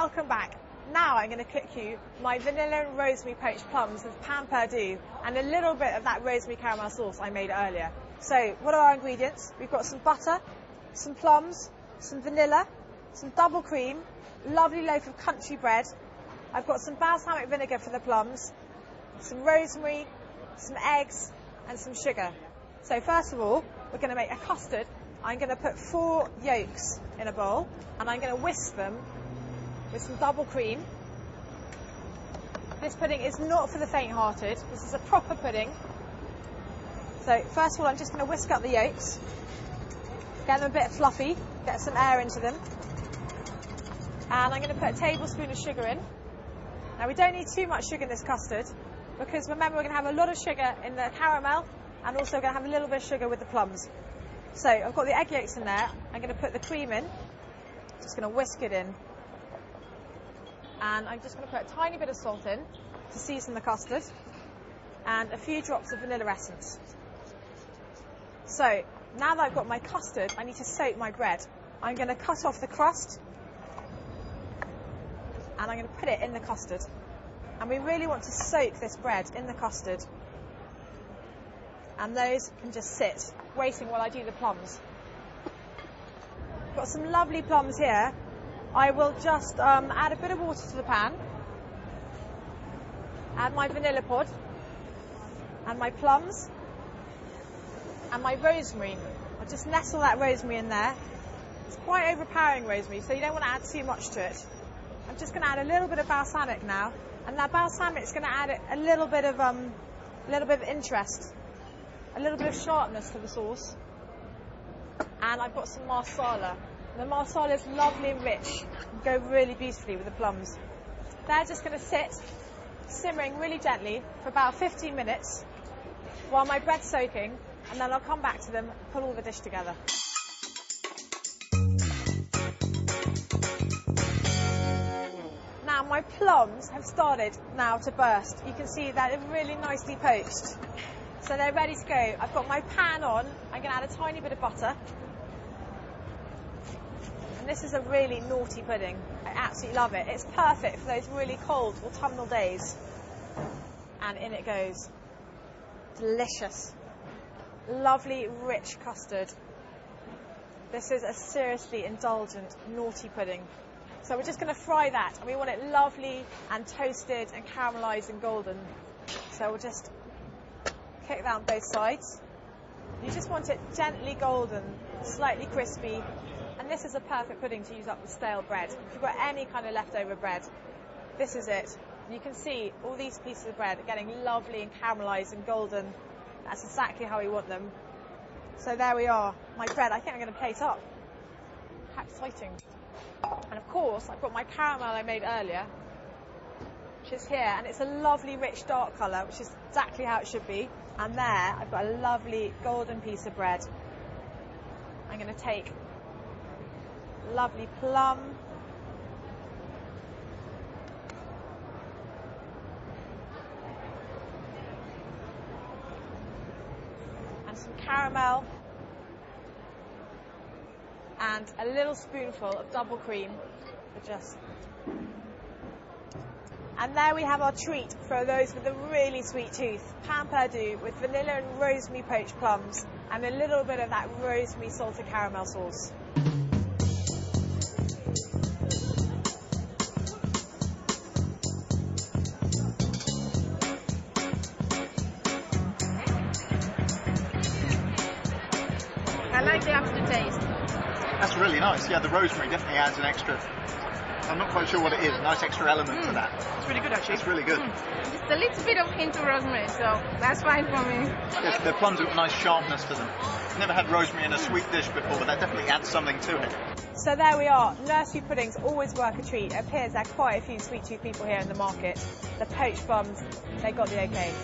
welcome back. Now I'm going to cook you my vanilla and rosemary poached plums with pan perdu and a little bit of that rosemary caramel sauce I made earlier. So what are our ingredients? We've got some butter, some plums, some vanilla, some double cream, lovely loaf of country bread. I've got some balsamic vinegar for the plums, some rosemary, some eggs and some sugar. So first of all, we're going to make a custard. I'm going to put 4 yolks in a bowl and I'm going to whisk them with some double cream. This pudding is not for the faint-hearted. This is a proper pudding. So first of all, I'm just going to whisk up the yolks, get them a bit fluffy, get some air into them. And I'm going to put a tablespoon of sugar in. Now we don't need too much sugar in this custard because remember we're going to have a lot of sugar in the caramel and also we're going to have a little bit of sugar with the plums. So I've got the egg yolks in there. I'm going to put the cream in. Just going to whisk it in. And I'm just going to put a tiny bit of salt in to season the custard and a few drops of vanilla essence. So now that I've got my custard, I need to soak my bread. I'm going to cut off the crust and I'm going to put it in the custard. And we really want to soak this bread in the custard. And those can just sit, waiting while I do the plums. Got some lovely plums here. I will just add a bit of water to the pan, add my vanilla pod, and my plums, and my rosemary. I'll just nestle that rosemary in there. It's quite overpowering rosemary, so you don't want to add too much to it. I'm just going to add a little bit of balsamic now, and that balsamic is going to add a little bit of interest, a little bit of sharpness to the sauce. And I've got some marsala. The marsala is lovely and rich and go really beautifully with the plums. They're just going to sit simmering really gently for about 15 minutes while my bread's soaking, and then I'll come back to them and put all the dish together. Now my plums have started now to burst. You can see that they're really nicely poached. So they're ready to go. I've got my pan on. I'm going to add a tiny bit of butter. And this is a really naughty pudding. I absolutely love it. It's perfect for those really cold autumnal days. And in it goes. Delicious. Lovely, rich custard. This is a seriously indulgent, naughty pudding. So we're just going to fry that. And we want it lovely and toasted and caramelised and golden. So we'll just cook that on both sides. You just want it gently golden, slightly crispy, and this is a perfect pudding to use up with stale bread. If you've got any kind of leftover bread, this is it. And you can see all these pieces of bread are getting lovely and caramelised and golden. That's exactly how we want them. So there we are, my bread. I think I'm going to plate up. How exciting. And of course, I've got my caramel I made earlier, which is here, and it's a lovely rich dark colour, which is exactly how it should be. And there I've got a lovely golden piece of bread. I'm going to take a lovely plum, and some caramel, and a little spoonful of double cream for just. And there we have our treat for those with a really sweet tooth. Pan perdu with vanilla and rosemary poached plums and a little bit of that rosemary salted caramel sauce. I like the aftertaste. That's really nice. Yeah, the rosemary definitely adds an extra. I'm not quite sure what it is. A nice extra element to that. It's really good, actually. It's really good. Just a little bit of hint of rosemary, so that's fine for me. Yes, the plums have got nice sharpness to them. Never had rosemary in a sweet dish before, but that definitely adds something to it. So there we are. Nursery puddings always work a treat. It appears there are quite a few sweet tooth people here in the market. The poached plums, they got the okay.